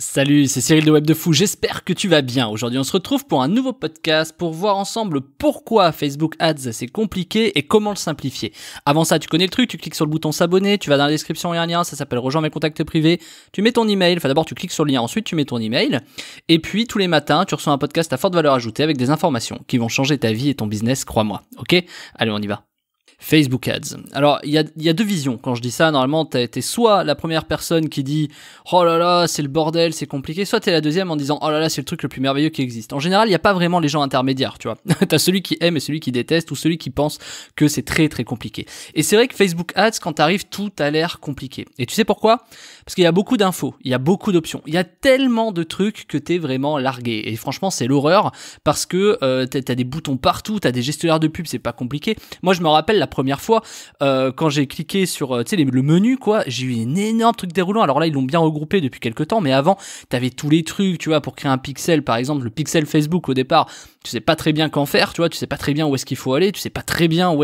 Salut, c'est Cyril de Web de Fou, j'espère que tu vas bien. Aujourd'hui on se retrouve pour un nouveau podcast pour voir ensemble pourquoi Facebook Ads c'est compliqué et comment le simplifier. Avant ça, tu connais le truc, tu cliques sur le bouton s'abonner, tu vas dans la description, il y a un lien, ça s'appelle rejoins mes contacts privés, tu mets ton email, enfin d'abord tu cliques sur le lien, ensuite tu mets ton email, et puis tous les matins tu reçois un podcast à forte valeur ajoutée avec des informations qui vont changer ta vie et ton business, crois-moi, ok? Allez, on y va. Facebook Ads. Alors, il y a deux visions. Quand je dis ça, normalement, t'es soit la première personne qui dit « Oh là là, c'est le bordel, c'est compliqué », soit t'es la deuxième en disant « Oh là là, c'est le truc le plus merveilleux qui existe ». En général, il n'y a pas vraiment les gens intermédiaires, tu vois. T'as celui qui aime et celui qui déteste, ou celui qui pense que c'est très très compliqué. Et c'est vrai que Facebook Ads, quand t'arrives, tout a l'air compliqué. Et tu sais pourquoi ? Parce qu'il y a beaucoup d'infos, il y a beaucoup d'options. Il y a tellement de trucs que t'es vraiment largué. Et franchement, c'est l'horreur parce que t'as des boutons partout, t'as des gestionnaires de pub, c'est pas compliqué. Moi, je me rappelle la première fois quand j'ai cliqué sur le menu, quoi, j'ai eu un énorme truc déroulant. Alors là, ils l'ont bien regroupé depuis quelques temps, mais avant, t'avais tous les trucs, tu vois, pour créer un pixel, par exemple, le pixel Facebook au départ. Tu sais pas très bien qu'en faire, tu vois, tu sais pas très bien où est-ce qu'il faut aller, tu sais pas très bien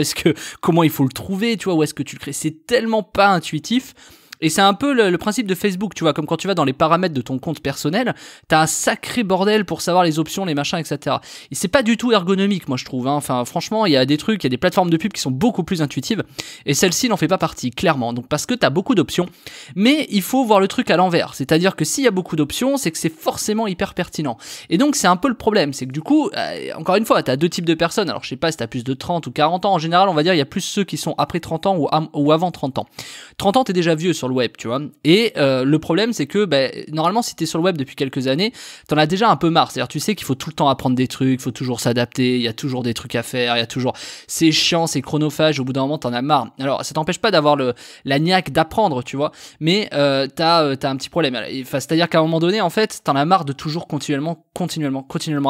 comment il faut le trouver, tu vois, où est-ce que tu le crées. C'est tellement pas intuitif. Et c'est un peu le principe de Facebook, tu vois, comme quand tu vas dans les paramètres de ton compte personnel, t'as un sacré bordel pour savoir les options, les machins, etc. Et c'est pas du tout ergonomique, moi je trouve, hein. Enfin, franchement, il y a des trucs, il y a des plateformes de pub qui sont beaucoup plus intuitives, et celle-ci n'en fait pas partie, clairement. Donc parce que t'as beaucoup d'options, mais il faut voir le truc à l'envers. C'est-à-dire que s'il y a beaucoup d'options, c'est que c'est forcément hyper pertinent. Et donc c'est un peu le problème, c'est que du coup, encore une fois, t'as deux types de personnes. Alors je sais pas si t'as plus de 30 ou 40 ans, en général, on va dire, il y a plus ceux qui sont après 30 ans ou avant 30 ans. 30 ans, t'es déjà vieux sur le web, tu vois. Et le problème, c'est que normalement, si t'es sur le web depuis quelques années, t'en as déjà un peu marre. C'est-à-dire, tu sais qu'il faut tout le temps apprendre des trucs, il faut toujours s'adapter, il y a toujours des trucs à faire, il y a toujours... C'est chiant, c'est chronophage, au bout d'un moment, t'en as marre. Alors, ça t'empêche pas d'avoir la niaque d'apprendre, tu vois, mais t'as un petit problème. Enfin, c'est-à-dire qu'à un moment donné, en fait, t'en as marre de toujours continuellement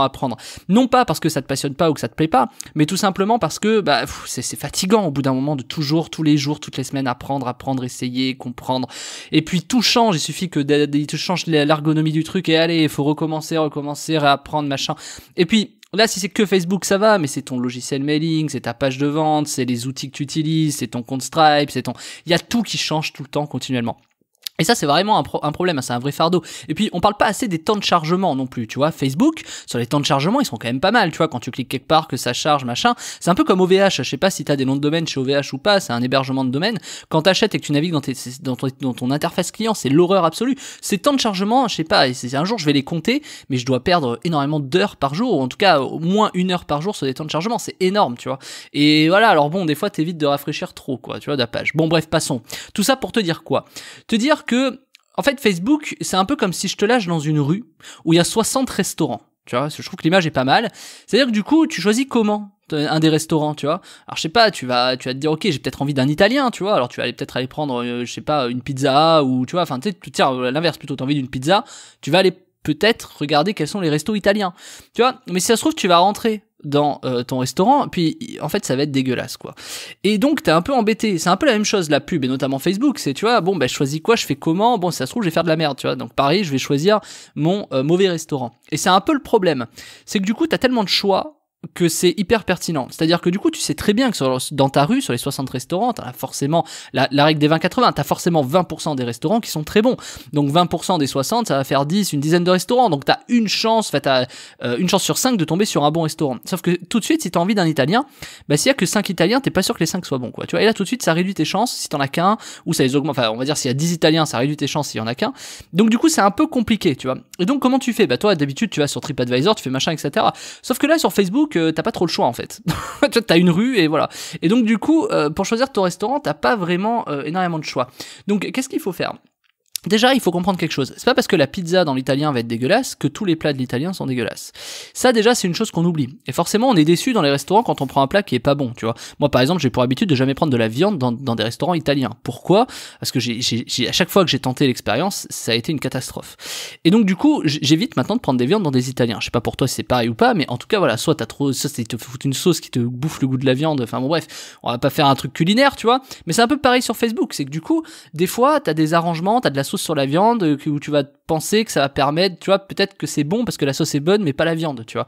apprendre. Non pas parce que ça te passionne pas ou que ça te plaît pas, mais tout simplement parce que c'est fatigant au bout d'un moment de toujours, tous les jours, toutes les semaines, apprendre, essayer, comprendre. Et puis tout change, il suffit que il te change l'ergonomie du truc et allez, il faut recommencer, réapprendre, machin. Et puis là, si c'est que Facebook, ça va, mais c'est ton logiciel mailing, c'est ta page de vente, c'est les outils que tu utilises, c'est ton compte Stripe, il y a tout qui change tout le temps, continuellement. Et ça, c'est vraiment un problème, c'est un vrai fardeau. Et puis, on parle pas assez des temps de chargement non plus, tu vois. Facebook, sur les temps de chargement, ils sont quand même pas mal, tu vois. Quand tu cliques quelque part, que ça charge, machin. C'est un peu comme OVH. Je sais pas si t'as des noms de domaine chez OVH ou pas. C'est un hébergement de domaine. Quand t'achètes et que tu navigues dans ton interface client, c'est l'horreur absolue. Ces temps de chargement, je sais pas, un jour, je vais les compter, mais je dois perdre énormément d'heures par jour, ou en tout cas, au moins 1 heure par jour sur des temps de chargement. C'est énorme, tu vois. Et voilà. Alors bon, des fois, t'évites de rafraîchir trop, quoi, tu vois, la page. Bon, bref, passons. Tout ça pour te dire quoi? Te dire que, en fait, Facebook, c'est un peu comme si je te lâche dans une rue où il y a 60 restaurants. Tu vois, je trouve que l'image est pas mal. C'est-à-dire que du coup, tu choisis comment un des restaurants, tu vois. Alors je sais pas, tu vas te dire OK, j'ai peut-être envie d'un italien, tu vois. Alors tu vas peut-être aller prendre je sais pas, une pizza ou tu vois, enfin tu sais, tiens, l'inverse plutôt, t'as envie d'une pizza, tu vas aller peut-être regarder quels sont les restos italiens. Tu vois, mais si ça se trouve tu vas rentrer dans ton restaurant, puis en fait ça va être dégueulasse, quoi. Et donc t'es un peu embêté. C'est un peu la même chose, la pub, et notamment Facebook, c'est, tu vois, bon je choisis quoi, je fais comment, bon si ça se trouve je vais faire de la merde, tu vois. Donc pareil, je vais choisir mon mauvais restaurant. Et c'est un peu le problème, c'est que du coup t'as tellement de choix que c'est hyper pertinent. C'est-à-dire que du coup, tu sais très bien que dans ta rue, sur les 60 restaurants, t'as forcément la règle des 20-80, t'as forcément 20% des restaurants qui sont très bons. Donc 20% des 60, ça va faire 10, une dizaine de restaurants. Donc t'as une chance, t'as une chance sur 5 de tomber sur un bon restaurant. Sauf que tout de suite, si t'as envie d'un italien, s'il y a que 5 italiens, t'es pas sûr que les 5 soient bons, quoi. Tu vois, et là tout de suite, ça réduit tes chances si t'en as qu'un, ou ça les augmente. Enfin, on va dire s'il y a 10 italiens, ça réduit tes chances s'il y en a qu'un. Donc du coup, c'est un peu compliqué, tu vois. Et donc comment tu fais? Toi, d'habitude, tu vas sur TripAdvisor, tu fais machin, etc. Sauf que là, sur Facebook, t'as pas trop le choix, en fait. Tu vois, t'as une rue et voilà. Et donc du coup, pour choisir ton restaurant, t'as pas vraiment énormément de choix. Donc qu'est-ce qu'il faut faire? Déjà, il faut comprendre quelque chose. C'est pas parce que la pizza dans l'italien va être dégueulasse que tous les plats de l'italien sont dégueulasses. Ça, déjà, c'est une chose qu'on oublie. Et forcément, on est déçu dans les restaurants quand on prend un plat qui est pas bon, tu vois. Moi, par exemple, j'ai pour habitude de jamais prendre de la viande dans des restaurants italiens. Pourquoi? Parce que à chaque fois que j'ai tenté l'expérience, ça a été une catastrophe. Et donc, du coup, j'évite maintenant de prendre des viandes dans des italiens. Je sais pas pour toi si c'est pareil ou pas, mais en tout cas, voilà, soit ils te foutent une sauce qui te bouffe le goût de la viande. Enfin bon, bref, on va pas faire un truc culinaire, tu vois. Mais c'est un peu pareil sur Facebook. C'est que du coup, des fois, t'as des arrangements, t'as de la sauce sur la viande où tu vas penser que ça va permettre, tu vois, peut-être que c'est bon parce que la sauce est bonne mais pas la viande, tu vois.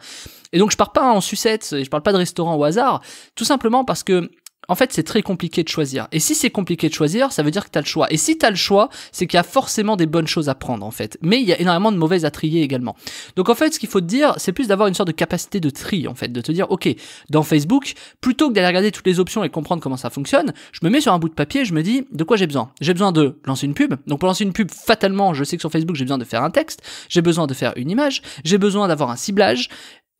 Et donc je pars pas en sucette, je parle pas de restaurant au hasard, tout simplement parce que en fait, c'est très compliqué de choisir. Et si c'est compliqué de choisir, ça veut dire que tu as le choix. Et si tu as le choix, c'est qu'il y a forcément des bonnes choses à prendre, en fait. Mais il y a énormément de mauvaises à trier également. Donc, en fait, ce qu'il faut te dire, c'est plus d'avoir une sorte de capacité de tri, en fait. De te dire, OK, dans Facebook, plutôt que d'aller regarder toutes les options et comprendre comment ça fonctionne, je me mets sur un bout de papier et je me dis, de quoi j'ai besoin? J'ai besoin de lancer une pub. Donc, pour lancer une pub, fatalement, je sais que sur Facebook, j'ai besoin de faire un texte. J'ai besoin de faire une image. J'ai besoin d'avoir un ciblage.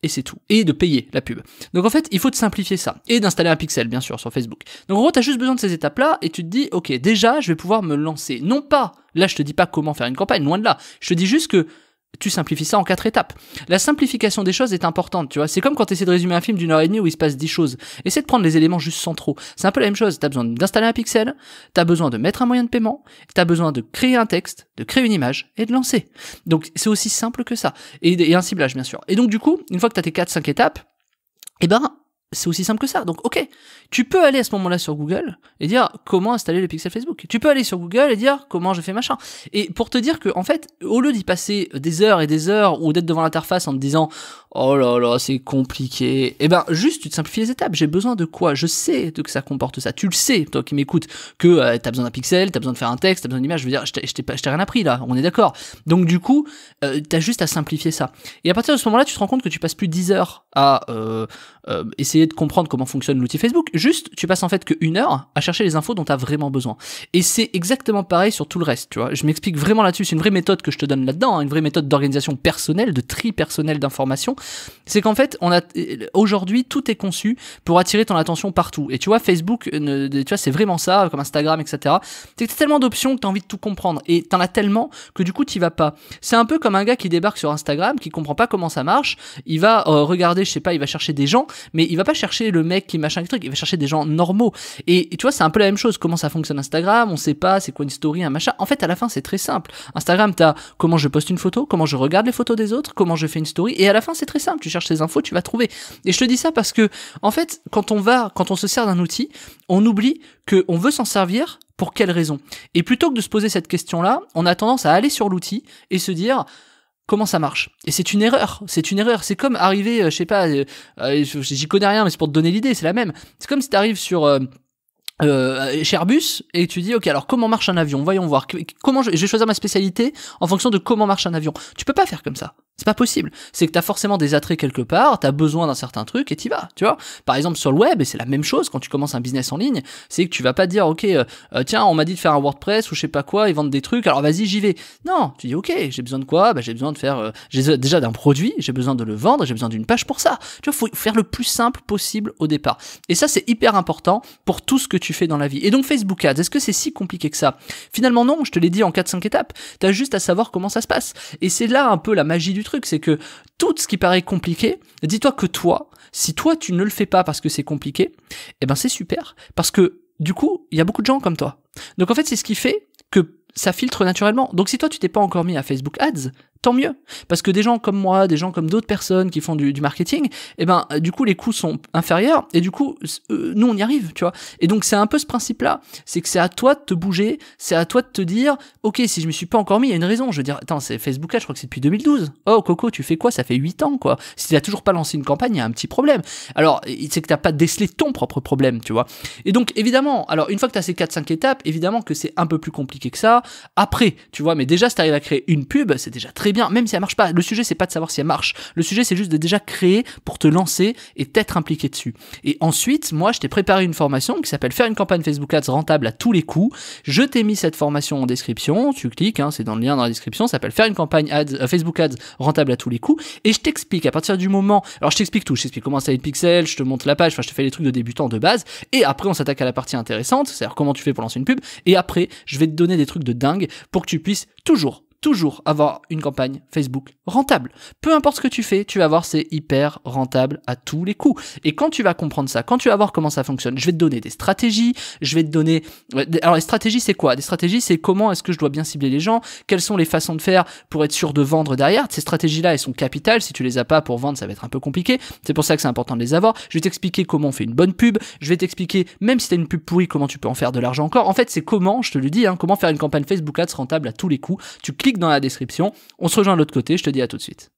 Et c'est tout. Et de payer la pub. Donc en fait, il faut te simplifier ça. Et d'installer un pixel, bien sûr, sur Facebook. Donc en gros, t'as juste besoin de ces étapes-là, et tu te dis, ok, déjà, je vais pouvoir me lancer. Non pas, là je te dis pas comment faire une campagne, loin de là. Je te dis juste que tu simplifies ça en 4 étapes. La simplification des choses est importante, tu vois. C'est comme quand tu essaies de résumer un film d'1 h 30 où il se passe 10 choses. Essaie de prendre les éléments juste centraux. C'est un peu la même chose. T'as besoin d'installer un pixel, t'as besoin de mettre un moyen de paiement, t'as besoin de créer un texte, de créer une image et de lancer. Donc c'est aussi simple que ça. Et un ciblage, bien sûr. Et donc du coup, une fois que t'as tes 4-5 étapes, eh ben, c'est aussi simple que ça. Donc, ok, tu peux aller à ce moment-là sur Google et dire comment installer le pixel Facebook. Tu peux aller sur Google et dire comment je fais machin. Et pour te dire que, en fait, au lieu d'y passer des heures et des heures ou d'être devant l'interface en te disant oh là là, c'est compliqué, eh ben, juste tu te simplifies les étapes. J'ai besoin de quoi? Je sais que ça comporte ça. Tu le sais, toi qui m'écoutes, que t'as besoin d'un pixel, t'as besoin de faire un texte, t'as besoin d'une image. Je veux dire, je t'ai rien appris là, on est d'accord. Donc, du coup, t'as juste à simplifier ça. Et à partir de ce moment-là, tu te rends compte que tu passes plus 10 heures à essayer de comprendre comment fonctionne l'outil Facebook. Juste, tu passes en fait que 1 heure à chercher les infos dont tu as vraiment besoin. Et c'est exactement pareil sur tout le reste, tu vois. Je m'explique vraiment là-dessus, c'est une vraie méthode que je te donne là-dedans, hein, une vraie méthode d'organisation personnelle, de tri personnel d'informations. C'est qu'en fait, aujourd'hui, tout est conçu pour attirer ton attention partout. Et tu vois, Facebook, tu vois, c'est vraiment ça, comme Instagram, etc. C'est que t'as tellement d'options que t'as envie de tout comprendre. Et t'en as tellement que du coup, t'y vas pas. C'est un peu comme un gars qui débarque sur Instagram, qui comprend pas comment ça marche. Il va regarder, je sais pas, il va chercher des gens, mais il va pas chercher le mec qui machin truc, il va chercher des gens normaux. Et tu vois, c'est un peu la même chose. Comment ça fonctionne Instagram, on sait pas, c'est quoi une story, un machin. En fait, à la fin, c'est très simple. Instagram, t'as comment je poste une photo, comment je regarde les photos des autres, comment je fais une story, et à la fin, c'est très simple. Tu cherches ces infos, tu vas trouver. Et je te dis ça parce que, en fait, quand on se sert d'un outil, on oublie qu'on veut s'en servir pour quelle raison. Et plutôt que de se poser cette question-là, on a tendance à aller sur l'outil et se dire comment ça marche. Et c'est une erreur. C'est comme arriver, je sais pas, j'y connais rien, mais c'est pour te donner l'idée, c'est la même. C'est comme si t'arrives sur chez Airbus et tu dis ok, alors comment marche un avion, voyons voir, comment je vais choisir ma spécialité en fonction de comment marche un avion. Tu peux pas faire comme ça, c'est pas possible. C'est que t'as forcément des attraits quelque part, t'as besoin d'un certain truc et t'y vas, tu vois. Par exemple sur le web, et c'est la même chose quand tu commences un business en ligne, c'est que tu vas pas dire ok, tiens, on m'a dit de faire un WordPress ou je sais pas quoi, ils vendent des trucs, alors vas-y, j'y vais. Non, tu dis ok, j'ai besoin de quoi, j'ai besoin de faire j'ai déjà d'un produit, j'ai besoin de le vendre, j'ai besoin d'une page pour ça. Tu vois, faut faire le plus simple possible au départ. Et ça, c'est hyper important pour tout ce que tu fais dans la vie. Et donc Facebook Ads, est-ce que c'est si compliqué que ça? Finalement non, je te l'ai dit en 4-5 étapes, t'as juste à savoir comment ça se passe. Et c'est là un peu la magie du truc, c'est que tout ce qui paraît compliqué, dis-toi que toi, si toi tu ne le fais pas parce que c'est compliqué, eh ben c'est super, parce que du coup, il y a beaucoup de gens comme toi. Donc en fait, c'est ce qui fait que ça filtre naturellement. Donc si toi tu t'es pas encore mis à Facebook Ads, tant mieux, parce que des gens comme moi, des gens comme d'autres personnes qui font du marketing, eh ben du coup les coûts sont inférieurs et du coup nous on y arrive, tu vois. Et donc c'est un peu ce principe-là, c'est que c'est à toi de te bouger, c'est à toi de te dire ok, si je me suis pas encore mis, il y a une raison. Je veux dire, attends, c'est Facebook Ads, je crois que c'est depuis 2012. Oh Coco, tu fais quoi? Ça fait 8 ans quoi. Si t'as toujours pas lancé une campagne, il y a un petit problème. Alors c'est que t'as pas décelé ton propre problème, tu vois. Et donc évidemment, alors une fois que t'as ces 4-5 étapes, évidemment que c'est un peu plus compliqué que ça. Après, tu vois, mais déjà si t'arrives à créer une pub, c'est déjà très bien, même si elle marche pas. Le sujet, c'est pas de savoir si elle marche. Le sujet, c'est juste de déjà créer pour te lancer et t'être impliqué dessus. Et ensuite, moi, je t'ai préparé une formation qui s'appelle Faire une campagne Facebook Ads rentable à tous les coups. Je t'ai mis cette formation en description. Tu cliques, hein, c'est dans le lien dans la description. Ça s'appelle Faire une campagne Facebook Ads rentable à tous les coups. Et je t'explique à partir du moment, alors je t'explique tout. Je t'explique comment installer le pixel, je te montre la page, enfin, je te fais les trucs de débutant de base. Et après, on s'attaque à la partie intéressante, c'est-à-dire comment tu fais pour lancer une pub. Et après, je vais te donner des trucs de dingue pour que tu puisses toujours avoir une campagne Facebook rentable. Peu importe ce que tu fais, tu vas voir, c'est hyper rentable à tous les coups. Et quand tu vas comprendre ça, quand tu vas voir comment ça fonctionne, je vais te donner des stratégies, je vais te donner... Alors les stratégies, c'est quoi? Des stratégies, c'est comment est-ce que je dois bien cibler les gens, quelles sont les façons de faire pour être sûr de vendre derrière. Ces stratégies-là, elles sont capitales. Si tu les as pas pour vendre, ça va être un peu compliqué. C'est pour ça que c'est important de les avoir. Je vais t'expliquer comment on fait une bonne pub. Je vais t'expliquer, même si t'as une pub pourrie, comment tu peux en faire de l'argent encore. En fait, c'est comment, je te le dis, hein, comment faire une campagne Facebook Ads rentable à tous les coups. Tu cliques dans la description, on se rejoint de l'autre côté, je te dis à tout de suite.